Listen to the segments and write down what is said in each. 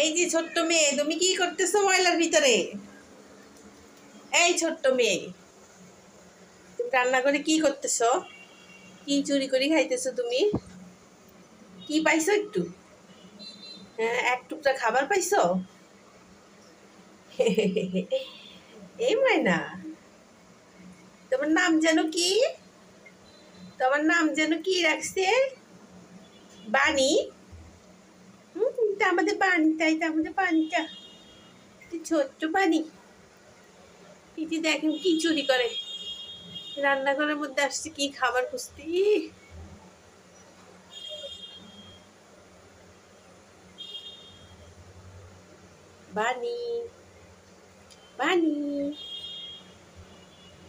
এই যে ছোট্ট মেয়ে, তুমি কি করতেছো ময়লার ভিতরে? এই ছোট্ট মেয়ে, তুমি রান্না করে কি করতেছো? কি চুরি করে খাইতেছো তুমি? কি পাইছো একটু? হ্যাঁ, এক টুকরা খাবার পাইছো? এই ময়না, তোমার নাম যেন কি? তোমার নাম যেন কি রাখছে? বানি? তা আমাদের বানিটাই, তা আমাদের বানিটা ছোট্ট বানি। এই যে দেখেন কি চুরি করে, রান্নাঘরের মধ্যে আসছে কি খাবার খুঁজতে। বানি, বানি,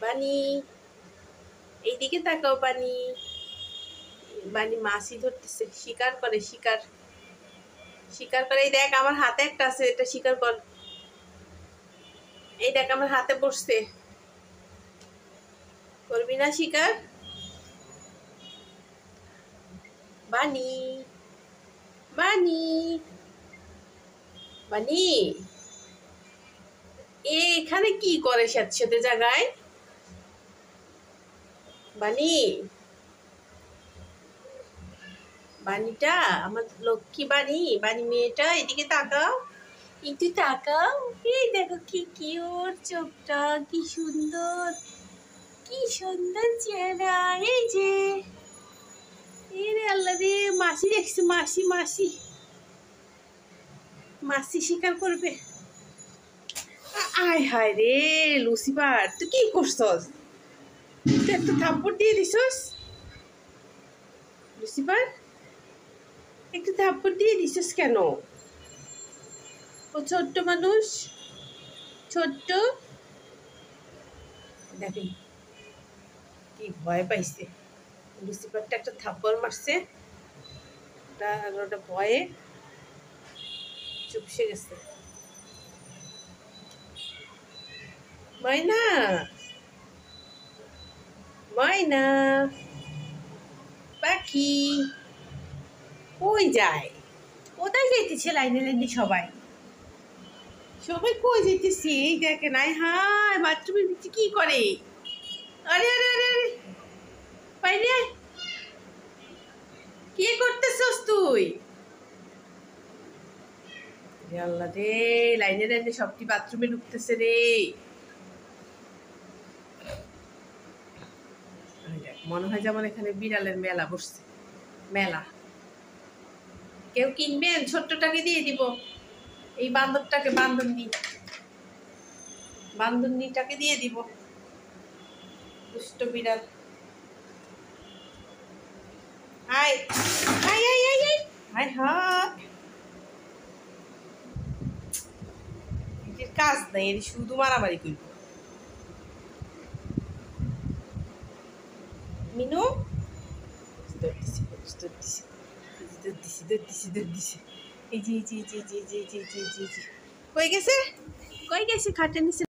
বানি, এইদিকে তাকাও বানি। বানি মাছই ধরতেছে, শিকার করে, শিকার শিকার করে। এই দেখ আমার হাতে একটা আছে, এটা শিকার কর। এই দেখ আমার হাতে পড়ছে, করবি না শিকার? বানি, বানি, বানি, এখানে কি করে স্যাঁতসেঁতে জায়গায়? বানি, বানিটা আমার লক্ষ্মী বানি, বানি মেয়েটা, এদিকে তাকাও, একটু তাকাও। এই দেখো কি কিউট চোখটা, কি সুন্দর, কি সুন্দর চেহারা। এই যে রে আল্লাহ রে, মাসি দেখছি, মাসি মাসি মাসি শিকার করবে। আয় হায় রে লুসিফার, তুই কি করছস? তুই একটা থাপ্পড় দিয়ে দিছস লুসিফার, একটু থাপ্পড় দিয়ে দিছস কেন? ও ছোট্ট মানুষ, ছোট্ট, দেখেন কি ভয় পাইছে। লুসিফারটা একটা থাপ্পড় মারছে, ওটা ভয়ে চুপসে গেছে। ময়না, ময়না পাখি কই যায়? কোথায় যাইতেছে লাইনে লাইনে সবাই? সবাই কই যাইতেছে? এই দেখেন, আয় হায়, বাথরুমের ভিতরে কি করে? আরে আরে আরে আরে, বাইরে কি করতেছস তুই? আল্লাহ রে, লাইনে লাইনে সবটি বাথরুমে ঢুকতেছে রে। মনে হয় যেমন এখানে বিড়ালের মেলা বসছে, মেলা। কেউ কিনবেন? ছোট্টটাকে দিয়ে দিব, এই বান্দরটাকে, বান্দরনিটাকে দিয়ে দিব। দুষ্ট বিড়াল। High high high high high high high, এটির কাজ নাই, এটি শুধু মারামারি করব। মিনু ধরতেছি, ধরতেছি, ধরতেছি, ধরতেছি, ধরতেছি। এই যে এই যে এই যে এই যে এই যে এই যে এই যে কই গেছে, কই গেছে? খাটের নিচে